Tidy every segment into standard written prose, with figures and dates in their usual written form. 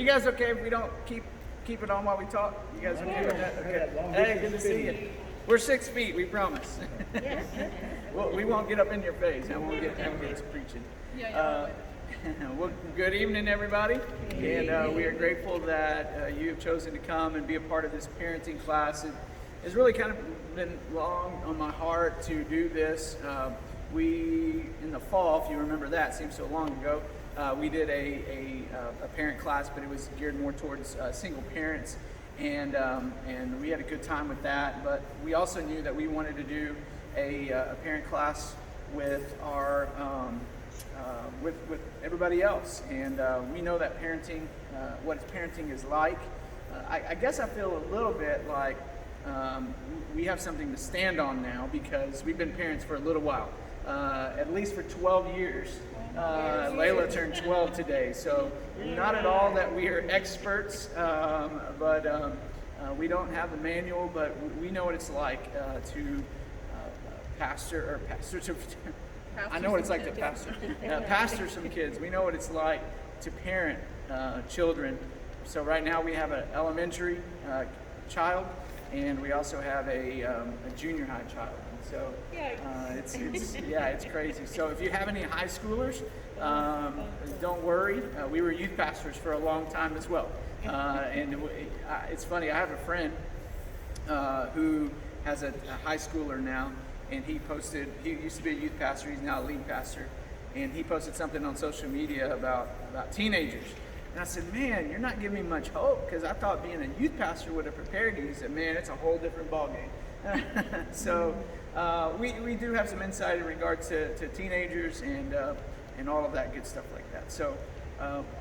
You guys okay if we don't keep it on while we talk? You guys okay with that? Okay. Hey, good to see you. We're 6 feet, we promise. Well, we won't get up in your face. I won't get to preaching. Well, good evening, everybody. And we are grateful that you have chosen to come and be a part of this parenting class. It's really kind of been long on my heart to do this. We, in the fall, if you remember that, seems so long ago, we did a parent class, but it was geared more towards single parents, and we had a good time with that. But we also knew that we wanted to do a parent class with our with everybody else, and we know that parenting, what parenting is like. I guess I feel a little bit like we have something to stand on now because we've been parents for a little while, at least for 12 years. Layla turned 12 today, so not at all that we are experts, but we don't have the manual, but we know what it's like to pastor. I know what it's like to pastor some kids. We know what it's like to parent children. So right now we have an elementary child, and we also have a junior high child. So it's crazy. So if you have any high schoolers, don't worry. We were youth pastors for a long time as well. And it's funny, I have a friend who has a high schooler now, and he used to be a youth pastor, he's now a lead pastor, and he posted something on social media about teenagers. And I said, man, you're not giving me much hope, because I thought being a youth pastor would have prepared you. He said, man, it's a whole different ballgame. So we do have some insight in regards to teenagers and all of that good stuff like that. So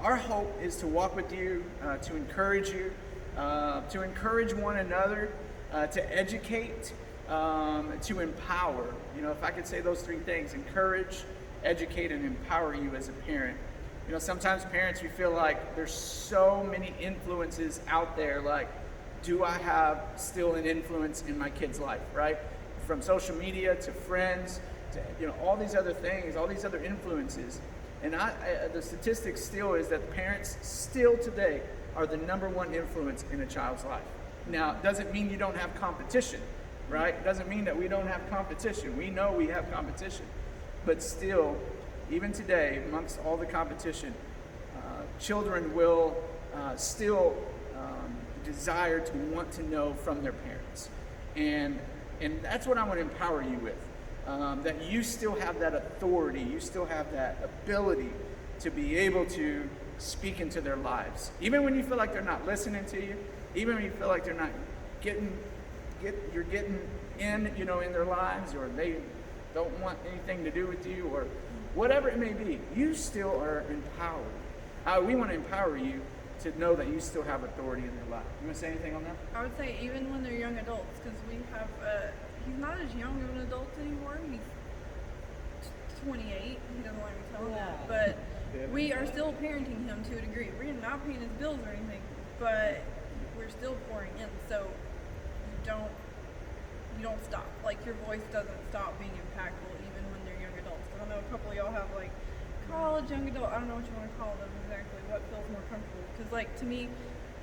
our hope is to walk with you, to encourage you, to encourage one another, to educate, to empower. You know, if I could say those three things: encourage, educate, and empower you as a parent. You know, sometimes parents, we feel like there's so many influences out there. Like, do I have still an influence in my kid's life, right? From social media to friends to, all these other things, all these other influences. And the statistics still is that parents still today are the #1 influence in a child's life. Now, it doesn't mean you don't have competition, right? It doesn't mean that we don't have competition. We know we have competition. But still, even today, amongst all the competition, children will still desire to want to know from their parents. And that's what I want to empower you with, that you still have that authority, you still have that ability to be able to speak into their lives. Even when you feel like they're not listening to you, even when you feel like they're not you're getting in their lives, or they don't want anything to do with you, or whatever it may be, you still are empowered. We want to empower you to know that you still have authority in their life. You want to say anything on that? I would say even when they're young adults, because we have, he's not as young of an adult anymore. He's 28. He doesn't like me telling that. But we are still parenting him to a degree. We're not paying his bills or anything, but we're still pouring in. So you don't stop. Like, your voice doesn't stop being impactful even when they're young adults. Because I know a couple of y'all have, like, college, young adult, I don't know what you want to call them exactly, what feels more comfortable. Because, like, to me,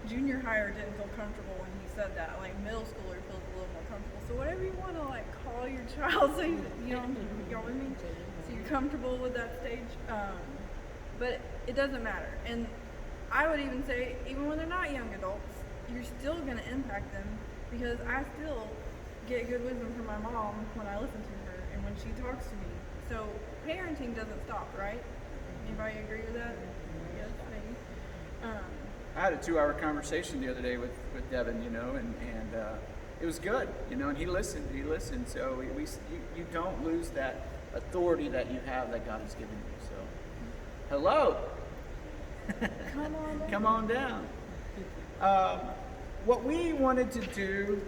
junior higher didn't feel comfortable when he said that. Like, middle schooler feels a little more comfortable. So whatever you want to, like, call your child, so y'all with me? So you're comfortable with that stage. But it doesn't matter. And I would even say, even when they're not young adults, you're still going to impact them, because I still get good wisdom from my mom when I listen to her and when she talks to me. So parenting doesn't stop, right? Anybody agree with that? Yes, maybe. I had a 2-hour conversation the other day with Devin, and it was good, and he listened. So you don't lose that authority that you have, that God has given you. So, hello. Come on down. What we wanted to do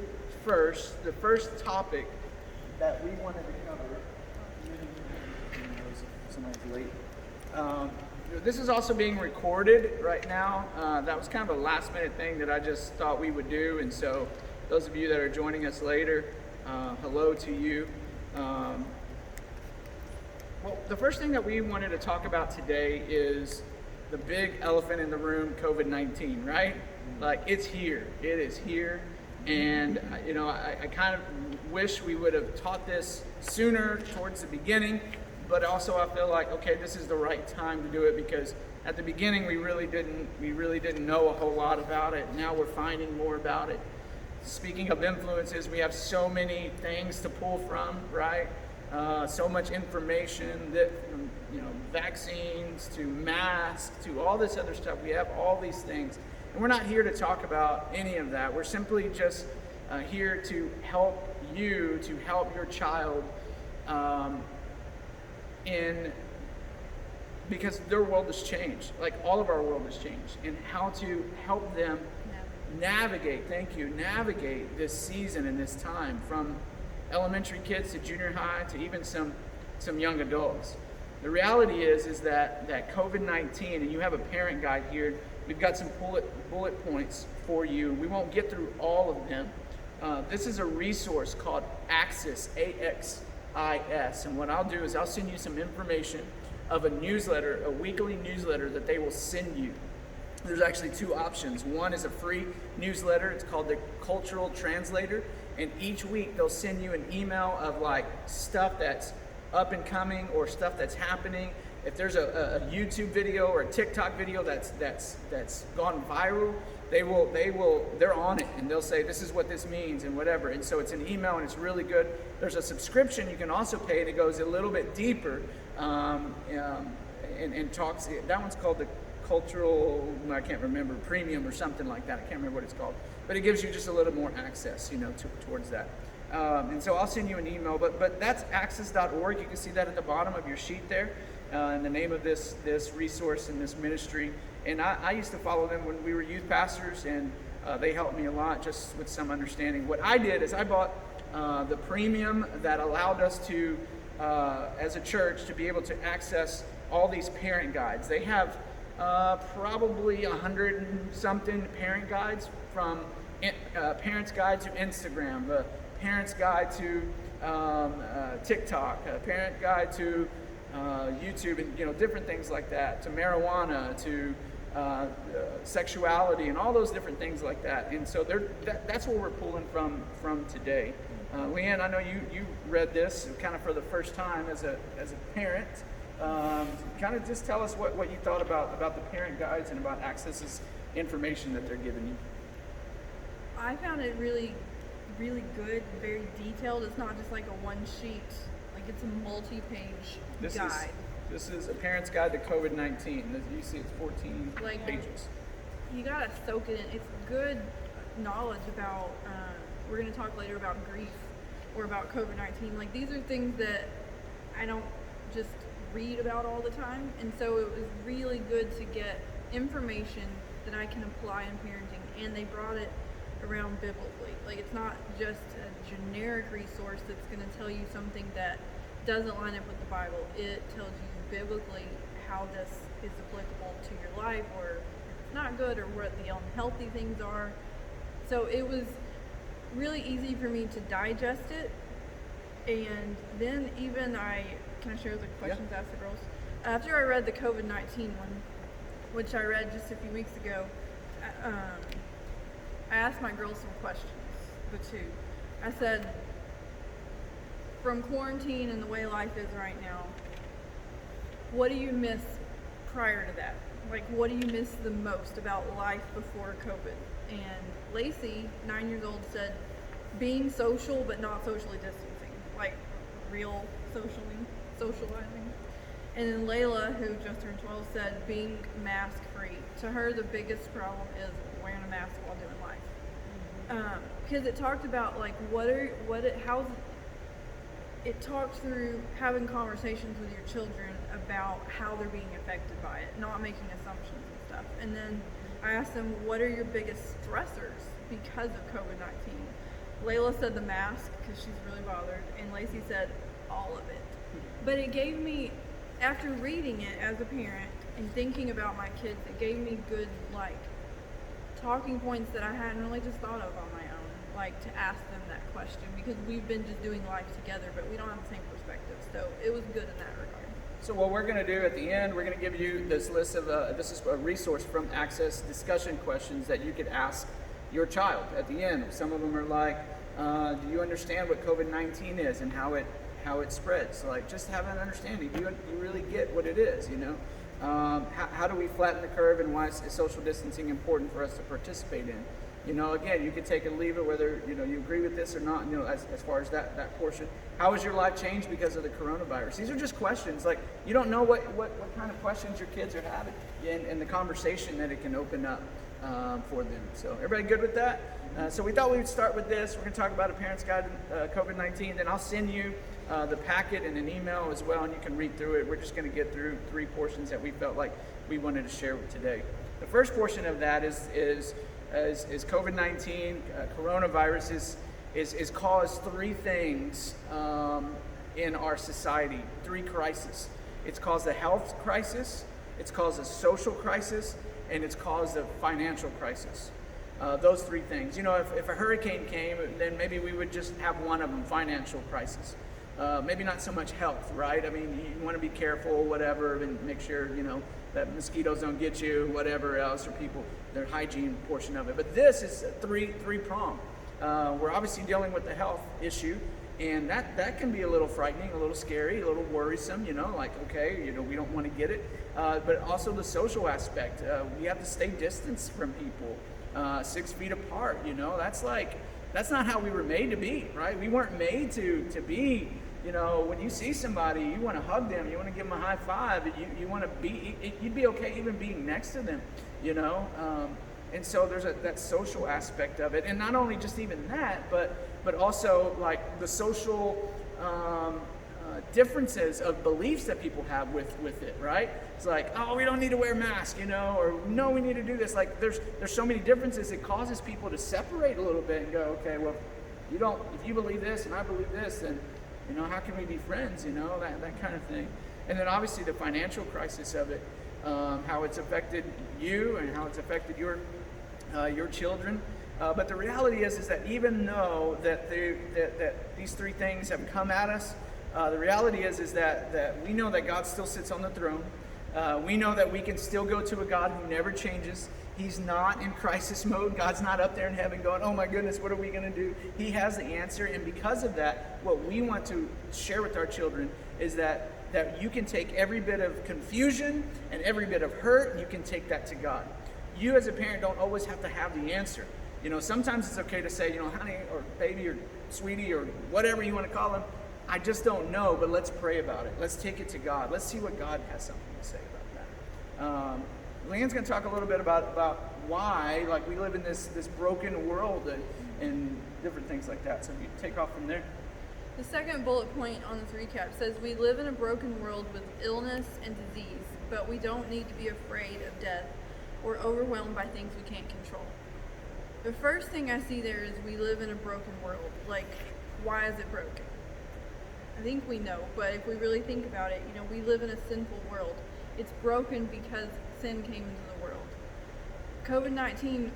first, the first topic that we wanted to cover, somebody's late. This is also being recorded right now. That was kind of a last minute thing that I just thought we would do. And so those of you that are joining us later, hello to you. Well, the first thing that we wanted to talk about today is the big elephant in the room, COVID-19, right? Like, it's here. It is here. And, I kind of wish we would have taught this sooner towards the beginning, but also I feel like, okay, this is the right time to do it, because at the beginning we really didn't know a whole lot about it. Now we're finding more about it. Speaking of influences, we have so many things to pull from, right? So much information, that vaccines to masks to all this other stuff. We have all these things, and we're not here to talk about any of that. We're simply just here to help you, to help your child, because their world has changed, like all of our world has changed, and how to help them navigate this season and this time, from elementary kids to junior high to even some young adults. The reality is that COVID-19, and you have a parent guide here, we've got some bullet points for you. We won't get through all of them. This is a resource called Axis, AXIS, and what I'll do is I'll send you some information of a newsletter, a weekly newsletter that they will send you. There's actually two options. One is a free newsletter. It's called the Cultural Translator, and each week they'll send you an email of like stuff that's up and coming or stuff that's happening. If there's a YouTube video or a TikTok video that's gone viral, they're on it, and they'll say this is what this means and whatever. And so it's an email, and it's really good. There's a subscription you can also pay that goes a little bit deeper and talks. That one's called the Cultural, I can't remember, Premium or something like that. I can't remember what it's called, but it gives you just a little more access, towards that. And so I'll send you an email, but that's axis.org. You can see that at the bottom of your sheet there, and the name of this resource and this ministry. And I used to follow them when we were youth pastors, and they helped me a lot just with some understanding. What I did is I bought the premium that allowed us to, as a church, to be able to access all these parent guides. They have probably 100 and something parent guides, from Parents Guide to Instagram, the Parents Guide to TikTok, a Parent Guide to YouTube, and different things like that, to marijuana, to sexuality, and all those different things like that. And so that's what we're pulling from today. Leanne, I know you read this kind of for the first time as a parent. Kind of just tell us what you thought about the parent guides and about Axis's information that they're giving you. I found it really, really good, very detailed. It's not just like a one sheet, like it's a multi-page guide. This is a parent's guide to COVID-19. You see it's 14 pages. You gotta soak it in. It's good knowledge about, we're gonna talk later about grief or about COVID-19. Like, these are things that I don't just read about all the time, and so it was really good to get information that I can apply in parenting, and they brought it around biblically. Like, it's not just a generic resource that's going to tell you something that doesn't line up with the Bible. It tells you biblically how this is applicable to your life, or it's not good, or what the unhealthy things are. So it was really easy for me to digest it. And then even can I share the questions asked the girls? After I read the COVID-19 one, which I read just a few weeks ago, I asked my girls some questions, the two. I said, from quarantine and the way life is right now, what do you miss prior to that? Like, what do you miss the most about life before COVID? And Lacey, 9 years old, said, being social but not socially distancing, like real socializing. And then Layla, who just turned 12, said being mask free. To her, the biggest problem is wearing a mask while doing life. Because it talked about like how it talked through having conversations with your children about how they're being affected by it, not making assumptions and stuff. And then I asked them, what are your biggest stressors because of COVID-19? Layla said the mask, because she's really bothered, and Lacey said all of it. But it gave me, after reading it as a parent and thinking about my kids, it gave me good, like, talking points that I hadn't really just thought of on my own, like to ask them that question, because we've been just doing life together, but we don't have the same perspective. So it was good in that regard. So what we're going to do at the end, we're going to give you this list of, this is a resource from Access discussion questions that you could ask your child at the end. Some of them are like, do you understand what COVID-19 is and how it spreads? Like, just have an understanding. Do you really get what it is, you know? How do we flatten the curve, and why is social distancing important for us to participate in? You know, again, you could take it or leave it, whether, you know, you agree with this or not, you know, as far as that portion. How has your life changed because of the coronavirus? These are just questions. Like, you don't know what kind of questions your kids are having, and the conversation that it can open up for them. So everybody good with that? So we thought we would start with this. We're going to talk about a parent's guide to COVID-19. Then I'll send you the packet in an email as well, and you can read through it. We're just going to get through 3 portions that we felt like we wanted to share with today. The first portion of that is COVID-19, coronavirus is caused 3 things in our society, 3 crises. It's caused a health crisis, it's caused a social crisis, and it's caused a financial crisis. Those 3 things. You know, if a hurricane came, then maybe we would just have one of them, financial crisis. Maybe not so much health, right? I mean, you want to be careful, whatever, and make sure, you know, that mosquitoes don't get you, whatever else, or people, their hygiene portion of it. But this is three-pronged. We're obviously dealing with the health issue, and that can be a little frightening, a little scary, a little worrisome, you know, like, okay, you know, we don't want to get it. But also the social aspect. We have to stay distanced from people, 6 feet apart, you know. That's not how we were made to be, right? We weren't made to be, you know, when you see somebody, you want to hug them, you want to give them a high five, you want to be, you'd be okay even being next to them, you know. And so there's that social aspect of it, and not only just even that, but also like the social differences of beliefs that people have with it, right? It's like, oh, we don't need to wear masks, you know, or no, we need to do this. Like, there's so many differences. It causes people to separate a little bit and go, okay, well, if you believe this and I believe this, then, you know, how can we be friends, you know, that kind of thing. And then obviously the financial crisis of it, how it's affected you and how it's affected your children. But the reality is that even though that these 3 things have come at us, the reality is that we know that God still sits on the throne. We know that we can still go to a God who never changes. He's not in crisis mode. God's not up there in heaven going, oh my goodness, what are we going to do? He has the answer. And because of that, what we want to share with our children is that you can take every bit of confusion and every bit of hurt, and you can take that to God. You as a parent don't always have to have the answer. You know, sometimes it's okay to say, you know, honey or baby or sweetie or whatever you want to call them, I just don't know, but let's pray about it. Let's take it to God. Let's see what God has something to say about that. Leanne's going to talk a little bit about why, like, we live in this broken world and different things like that. So if you take off from there. The second bullet point on this recap says, we live in a broken world with illness and disease, but we don't need to be afraid of death or overwhelmed by things we can't control. The first thing I see there is we live in a broken world. Like, why is it broken? I think we know, but if we really think about it, you know, we live in a sinful world. It's broken because sin came into the world. COVID-19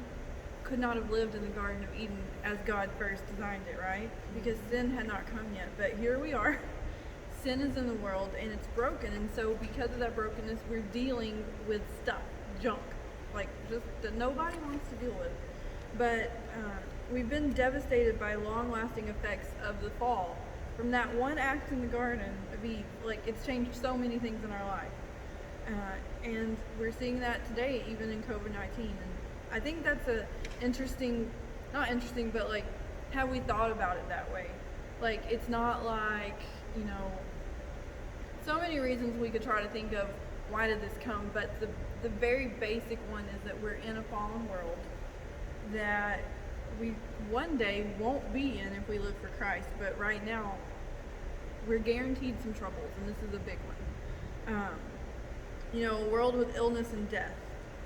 could not have lived in the Garden of Eden as God first designed it, right? Because sin had not come yet. But here we are. Sin is in the world and it's broken. And so because of that brokenness, we're dealing with stuff, junk, like just that nobody wants to deal with. But we've been devastated by long-lasting effects of the fall. From that one act in the Garden of Eve, like, it's changed so many things in our life. And we're seeing that today, even in COVID-19. And I think that's not interesting, but like, have we thought about it that way? Like, it's not like, you know, so many reasons we could try to think of why did this come, but the very basic one is that we're in a fallen world that we one day won't be in if we live for Christ, but right now we're guaranteed some troubles, and this is a big one. You know, a world with illness and death.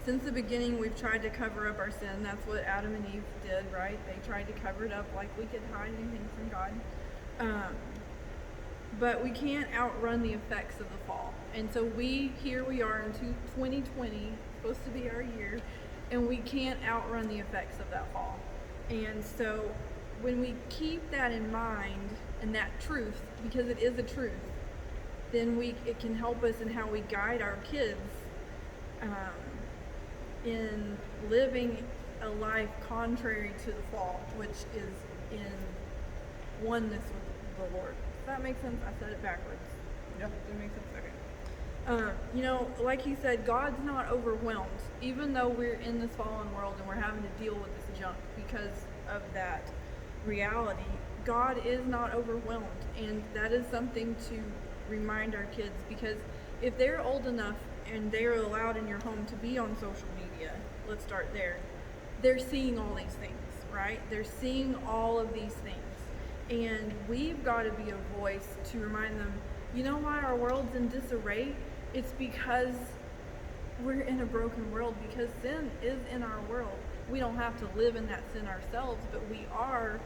Since the beginning, we've tried to cover up our sin. That's what Adam and Eve did, right? They tried to cover it up like we could hide anything from God. But we can't outrun the effects of the fall. And so here we are in 2020, supposed to be our year, and we can't outrun the effects of that fall. And so when we keep that in mind and that truth, because it is a truth, then it can help us in how we guide our kids in living a life contrary to the fall, which is in oneness with the Lord. Does that make sense? I said it backwards. Yeah. Does it make sense? Okay. Like he said, God's not overwhelmed, even though we're in this fallen world and we're having to deal with this junk because of that reality. God is not overwhelmed, and that is something to remind our kids, because if they're old enough and they're allowed in your home to be on social media, let's start there, they're seeing all these things, right? They're seeing all of these things, and we've got to be a voice to remind them, you know why our world's in disarray? It's because we're in a broken world, because sin is in our world. We don't have to live in that sin ourselves, but we are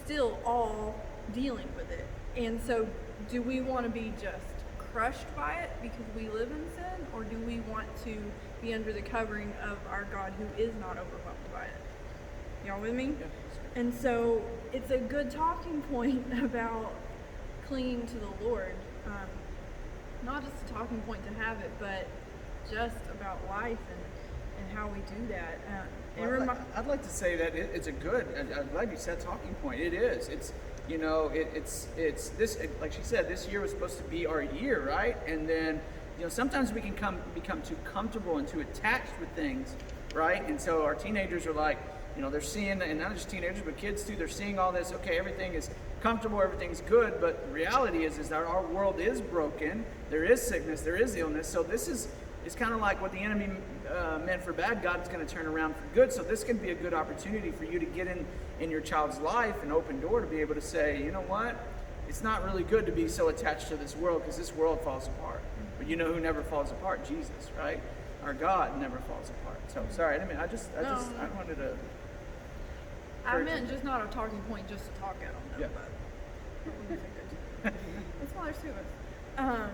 still all dealing with it. And so do we want to be just crushed by it because we live in sin, or do we want to be under the covering of our God who is not overwhelmed by it? Y'all with me? Yeah. And so it's a good talking point about clinging to the Lord. Not just a talking point to have it, but just about life and how we do that. I'd like to say that it's a good, I'm glad you said talking point. It is. It's, it's this, like she said, this year was supposed to be our year, right? And then, sometimes we can become too comfortable and too attached with things, right? And so our teenagers are like, they're seeing, and not just teenagers, but kids too, they're seeing all this, okay, everything is comfortable, everything's good, but the reality is that our world is broken, there is sickness, there is illness, so this is, it's kind of like what the enemy meant for bad, God's going to turn around for good. So this can be a good opportunity for you to get in your child's life, an open door to be able to say, you know what, it's not really good to be so attached to this world, because this world falls apart. But you know who never falls apart? Jesus, right? Our God never falls apart. So sorry, I wanted to. I meant just not a talking point, just to talk at them. Yeah. That's why there's two of us.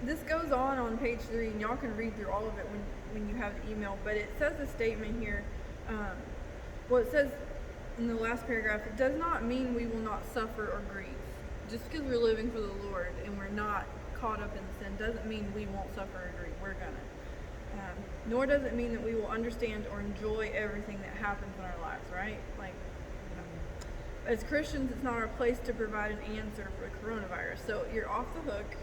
This goes on page 3, and y'all can read through all of it when you have the email, but it says a statement here. It says in the last paragraph, it does not mean we will not suffer or grieve. Just because we're living for the Lord and we're not caught up in sin doesn't mean we won't suffer or grieve. We're gonna. Nor does it mean that we will understand or enjoy everything that happens in our lives, right? As Christians, it's not our place to provide an answer for coronavirus. So you're off the hook.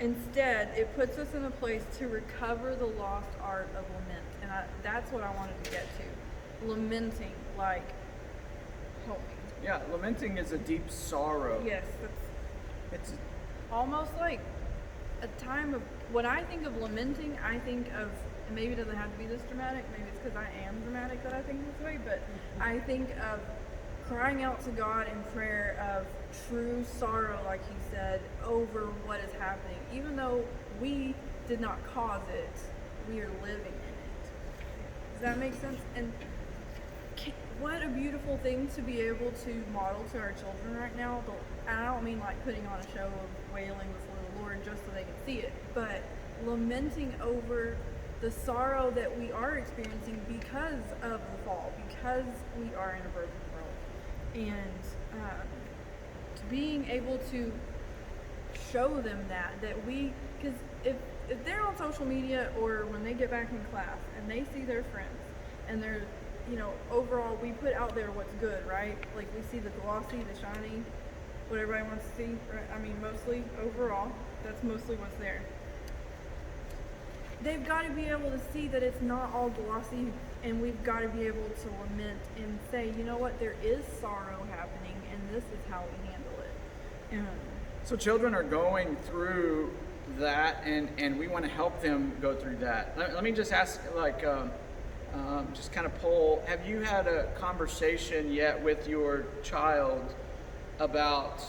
Instead, it puts us in a place to recover the lost art of lament. And that's what I wanted to get to. Lamenting, help me. Yeah, lamenting is a deep sorrow. Yes, it's almost like a time of, when I think of lamenting, I think of, and maybe it doesn't have to be this dramatic, maybe it's because I am dramatic that I think this way, but I think of crying out to God in prayer of true sorrow, like he said, over what is happening. Even though we did not cause it, we are living in it. Does that make sense? And what a beautiful thing to be able to model to our children right now. And I don't mean like putting on a show of wailing before the Lord just so they can see it, but lamenting over the sorrow that we are experiencing because of the fall, because we are in a broken world. And being able to show them that we, because if they're on social media or when they get back in class and they see their friends and they're, overall we put out there what's good, right? Like we see the glossy, the shiny, what everybody wants to see, right? I mean, mostly overall, that's mostly what's there. They've got to be able to see that it's not all glossy, and we've got to be able to lament and say, you know what, there is sorrow happening, and this is how we handle it. So children are going through that, and we want to help them go through that. Let me just ask, just kind of poll, have you had a conversation yet with your child about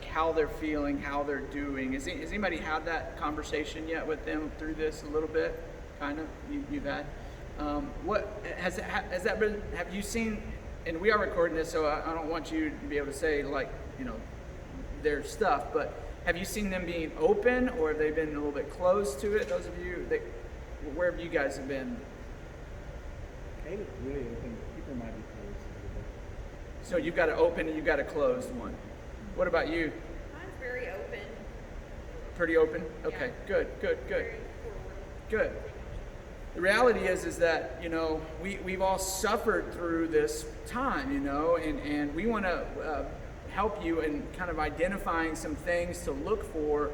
how they're feeling, how they're doing? Has anybody had that conversation yet with them through this a little bit? Kind of, you've had. What has that been? Have you seen? And we are recording this, so I don't want you to be able to say their stuff. But have you seen them being open, or have they been a little bit closed to it? Those of you wherever you guys have been. Caleb's really open. People might be closed a little bit. So you've got an open and you've got a closed one. What about you? very open. Pretty open? Okay, good. Very forward. Good. The reality is that, you know, we've all suffered through this time, you know, and we want to help you in kind of identifying some things to look for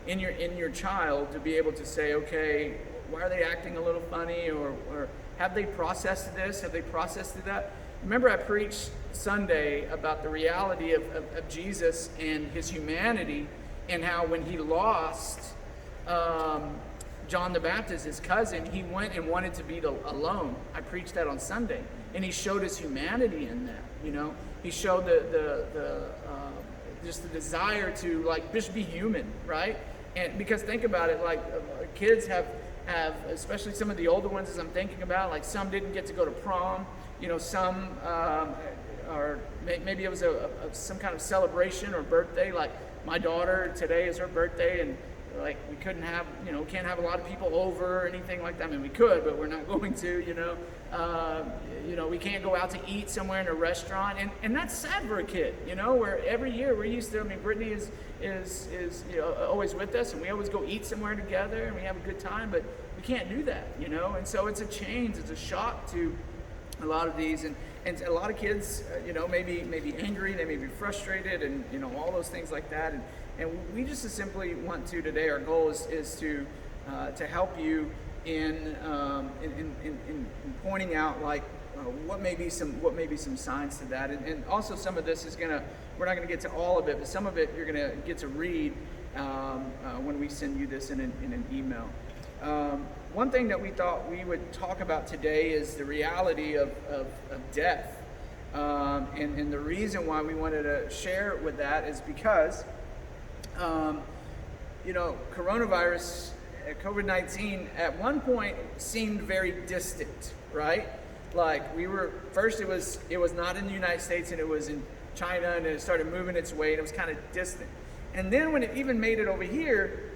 in your child, to be able to say, okay, why are they acting a little funny, or have they processed this? Have they processed that? Remember, I preached Sunday about the reality of Jesus and his humanity, and how when he lost John the Baptist, his cousin, he went and wanted to be alone. I preached that on Sunday, and he showed his humanity in that. You know, he showed just the desire to like just be human, right? And because think about it, like kids have especially some of the older ones, as I'm thinking about, like some didn't get to go to prom. You know, some or maybe it was some kind of celebration or birthday. Like my daughter, today is her birthday, and like we couldn't have, you know, can't have a lot of people over or anything like that. I mean, we could, but we're not going to, you know. We can't go out to eat somewhere in a restaurant, and that's sad for a kid, you know, where every year we're used to, I mean, Brittany is you know, always with us, and we always go eat somewhere together, and we have a good time, but we can't do that, you know, and so it's a change, it's a shock to a lot of these, and a lot of kids, you know, maybe angry, they may be frustrated, and, you know, all those things like that, and we just simply want to today, our goal is to help you in pointing out like what may be some signs to that, and also some of this is we're not gonna get to all of it, but some of it you're gonna get to read when we send you this in an email. One thing that we thought we would talk about today is the reality of death, and the reason why we wanted to share with that is because you know, coronavirus, COVID-19 at one point seemed very distant, right? Like it was not in the United States, and it was in China, and it started moving its way, and it was kind of distant. And then when it even made it over here,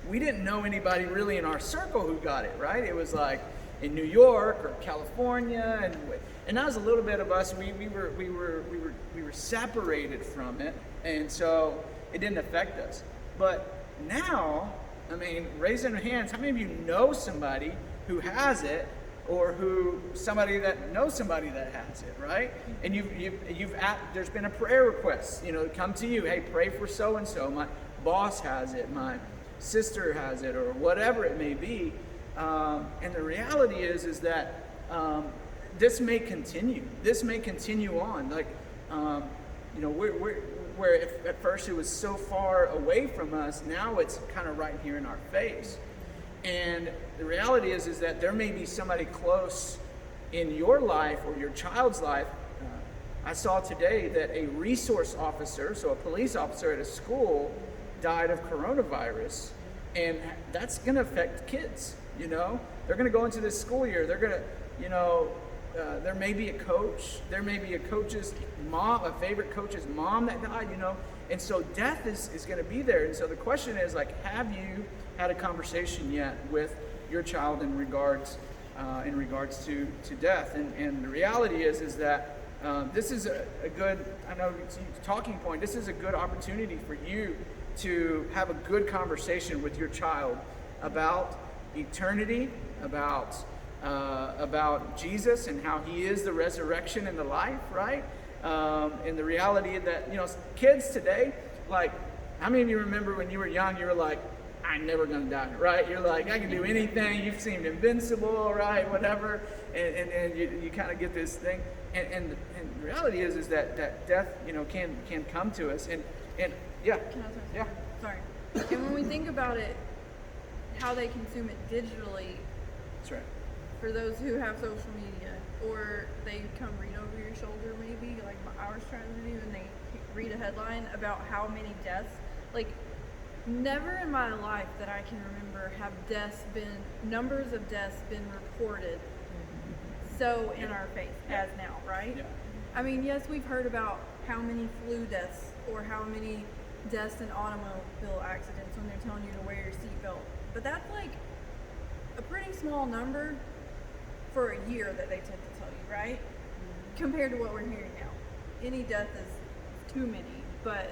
we didn't know anybody really in our circle who got it, right? It was like in New York or California, and that was a little bit of us. We were separated from it, and so it didn't affect us. But now, I mean, raising your hands, how many of you know somebody who has it, or somebody that knows somebody that has it, right? And there's been a prayer request, you know, come to you, hey, pray for so and so. My boss has it, my sister has it, or whatever it may be. And the reality is that this may continue. This may continue on. Like, you know, where if at first it was so far away from us, now it's kind of right here in our face. And the reality is that there may be somebody close in your life or your child's life. I saw today that a resource officer, so a police officer at a school, died of coronavirus, and that's going to affect kids. You know, they're going to go into this school year. They're going to, you know, there may be a coach. There may be a coach's mom, a favorite coach's mom that died. You know, and so death is going to be there. And so the question is, like, have you had a conversation yet with your child in regards to death? And the reality is that this is a good, I know it's a talking point. This is a good opportunity for you to have a good conversation with your child about eternity, about Jesus and how he is the resurrection and the life, right? And the reality that, you know, kids today, like, how many of you remember when you were young, you were like, I'm never gonna die, right? You're like, I can do anything. You've seemed invincible, right? Whatever, and you kind of get this thing. And the reality is that death, you know, can come to us. And yeah, Can I say yeah. something? Sorry. And when we think about it, how they consume it digitally, That's right. for those who have social media, or they come read over your shoulder maybe, like I was trying to do, and they read a headline about how many deaths, like, never in my life that I can remember have numbers of deaths been reported so in our face as now, right? Yeah. I mean, yes, we've heard about how many flu deaths or how many deaths in automobile accidents when they're telling you to wear your seatbelt, but that's like a pretty small number for a year that they tend to tell you, right? Compared to what we're hearing now. Any death is too many, but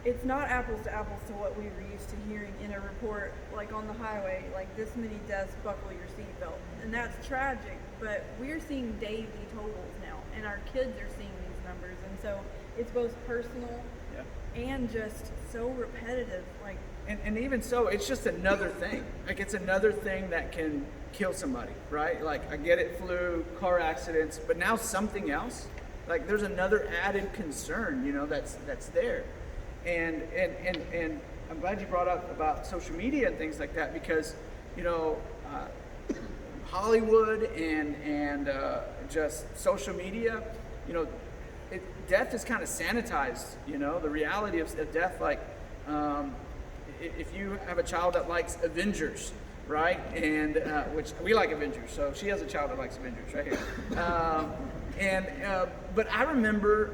it's not apples to apples to what we were used to hearing in a report, like on the highway, like this many deaths, buckle your seatbelt. And that's tragic, but we're seeing daily totals now, and our kids are seeing these numbers. And so it's both personal and just so repetitive. Like, and even so, it's just another thing. Like, it's another thing that can kill somebody, right? Like, I get it, flu, car accidents, but now something else. Like, there's another added concern, you know, that's there. And I'm glad you brought up about social media and things like that, because, you know, Hollywood and just social media, you know, death is kind of sanitized, you know, the reality of death. Like, if you have a child that likes Avengers, right, and which we like Avengers, so she has a child that likes Avengers right here. But I remember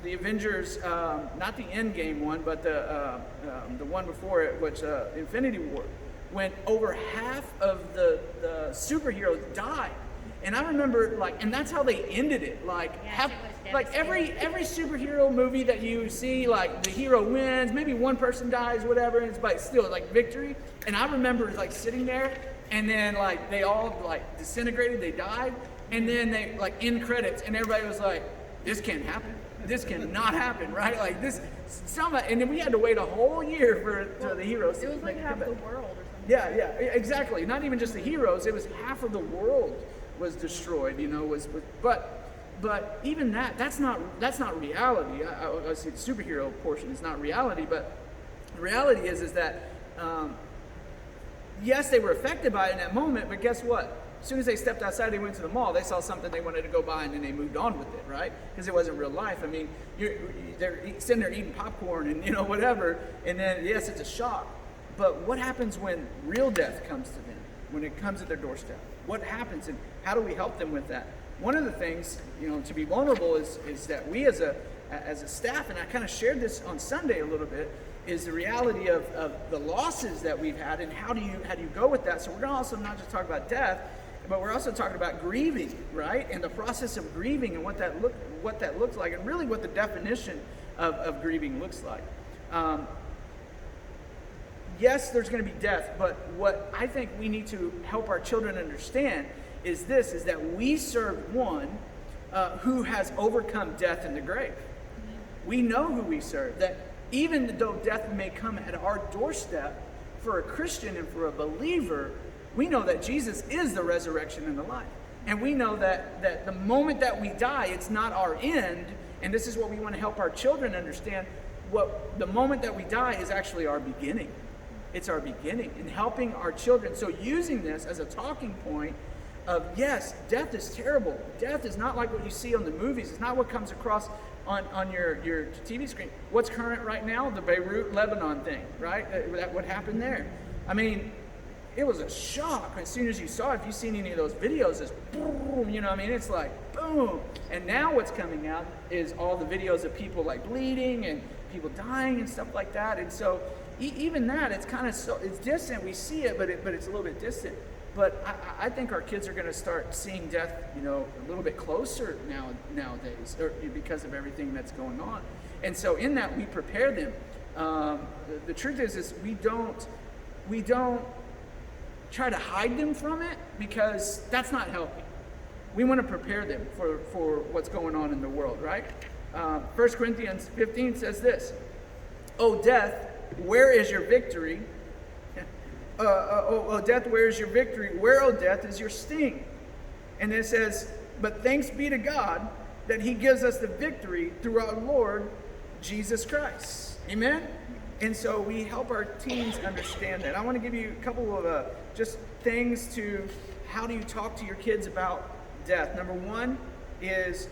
the Avengers, not the Endgame one, but the one before it, which Infinity War, when over half of the superheroes died. And I remember, like, and that's how they ended it. Like, every superhero movie that you see, like, the hero wins, maybe one person dies, whatever, and it's like still like victory. And I remember like sitting there, and then like they all like disintegrated, they died, and then they like end credits, and everybody was like, "This can't happen. This cannot happen," right? Like this, and then we had to wait a whole year for the heroes. It was like half the world or something. Yeah, exactly. Not even just the heroes; it was half of the world was destroyed. You know, but even that's not reality. I say the superhero portion is not reality, but the reality is that yes, they were affected by it in that moment, but guess what? As soon as they stepped outside, they went to the mall, they saw something they wanted to go buy, and then they moved on with it, right? Because it wasn't real life. I mean, they're sitting there eating popcorn and, you know, whatever, and then, yes, it's a shock. But what happens when real death comes to them, when it comes at their doorstep? What happens, and how do we help them with that? One of the things, you know, to be vulnerable is that we as a staff, and I kind of shared this on Sunday a little bit, is the reality of the losses that we've had, and how do you go with that? So we're going to also not just talk about death, but we're also talking about grieving, right? And the process of grieving and what that looks like, and really what the definition of grieving looks like. Yes, there's going to be death, but what I think we need to help our children understand is that we serve one who has overcome death and the grave. We know who we serve, that even though death may come at our doorstep, for a Christian and for a believer, we know that Jesus is the resurrection and the life. And we know that the moment that we die, it's not our end. And this is what we want to help our children understand. The moment that we die is actually our beginning. It's our beginning, in helping our children. So using this as a talking point of, yes, death is terrible. Death is not like what you see on the movies. It's not what comes across on your TV screen. What's current right now? The Beirut, Lebanon thing, right? What happened there? I mean, it was a shock as soon as you saw it. If you've seen any of those videos, it's boom, you know, I mean, it's like boom. And now what's coming out is all the videos of people like bleeding and people dying and stuff like that. And so even that, it's kind of it's distant. We see it, but it's a little bit distant. But I think our kids are going to start seeing death, you know, a little bit closer nowadays, because of everything that's going on. And so in that, we prepare them. The truth is we don't try to hide them from it, because that's not helping. We want to prepare them for what's going on in the world, right? 1 Corinthians 15 says this: "O death, where is your victory? O death, where is your victory? Where, O death, is your sting?" And then it says, "But thanks be to God that he gives us the victory through our Lord Jesus Christ." Amen? And so we help our teens understand that. I want to give you a couple of just things to, how do you talk to your kids about death? Number one is,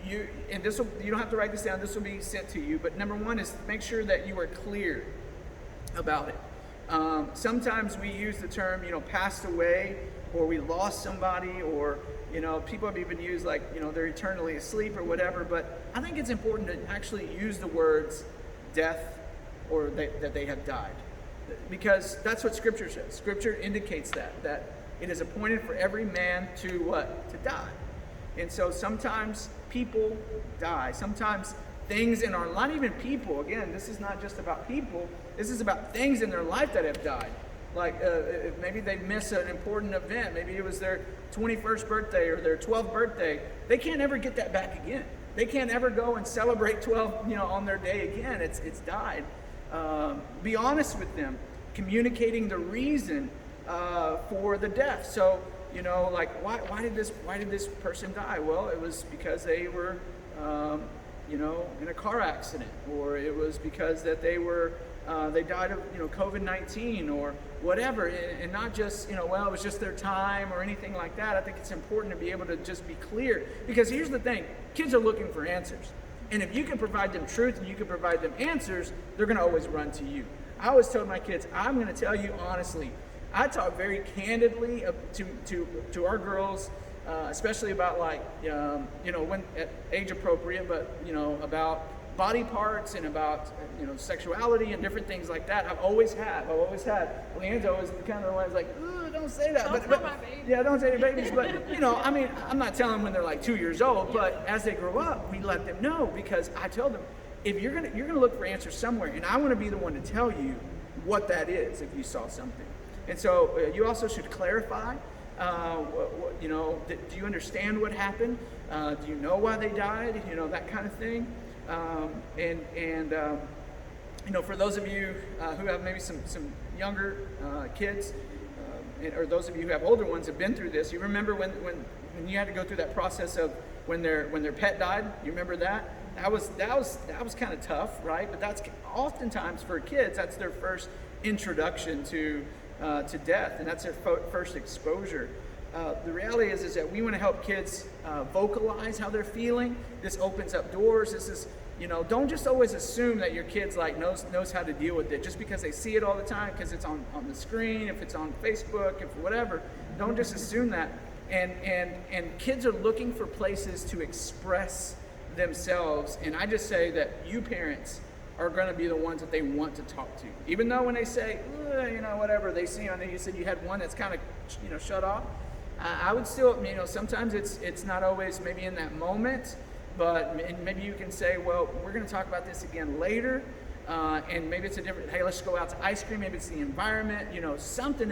you don't have to write this down, this will be sent to you, but number one is make sure that you are clear about it. Sometimes we use the term, you know, passed away, or we lost somebody, or, you know, people have even used like, you know, they're eternally asleep or whatever, but I think it's important to actually use the words death, or that they have died, because that's what Scripture says. Scripture indicates that it is appointed for every man to what? To die. And so sometimes people die. Sometimes things in our, not even people. Again, this is not just about people. This is about things in their life that have died. Like maybe they miss an important event. Maybe it was their 21st birthday or their 12th birthday. They can't ever get that back again. They can't ever go and celebrate 12, on their day again. It's died. Be honest with them, communicating the reason for the death. So, like why did this person die? Well, it was because they were, in a car accident, or it was because that they died of COVID-19 or whatever, and not just it was just their time or anything like that. I think it's important to be able to just be clear, because here's the thing: kids are looking for answers, and if you can provide them truth and you can provide them answers, they're going to always run to you. I always told my kids, I'm going to tell you honestly. I talk very candidly to our girls, especially about when at age appropriate, but about body parts and about sexuality and different things like that. I've always had. Leanne's always kind of the one who's like, ooh, don't say that. Don't tell my baby. Yeah, don't say your babies. But I'm not telling them when they're like 2 years old. But as they grow up, we let them know, because I tell them, if you're gonna look for answers somewhere, and I want to be the one to tell you what that is if you saw something. And so you also should clarify. Do you understand what happened? Do you know why they died? That kind of thing. For those of you who have maybe some younger kids, or those of you who have older ones have been through this, you remember when you had to go through that process of when their pet died. You remember that? That was kind of tough, right? But that's oftentimes for kids, that's their first introduction to death, and that's their first exposure. The reality is that we want to help kids vocalize how they're feeling. This opens up doors. This is, don't just always assume that your kid's knows how to deal with it just because they see it all the time, because it's on the screen, if it's on Facebook, if whatever. Don't just assume that. And kids are looking for places to express themselves, and I just say that you parents are going to be the ones that they want to talk to, even though when they say, whatever they see on there. You said you had one that's kind of shut off. I would still, sometimes it's not always maybe in that moment, but maybe you can say, well, we're going to talk about this again later, and maybe it's a different. Hey, let's go out to ice cream. Maybe it's the environment, something else.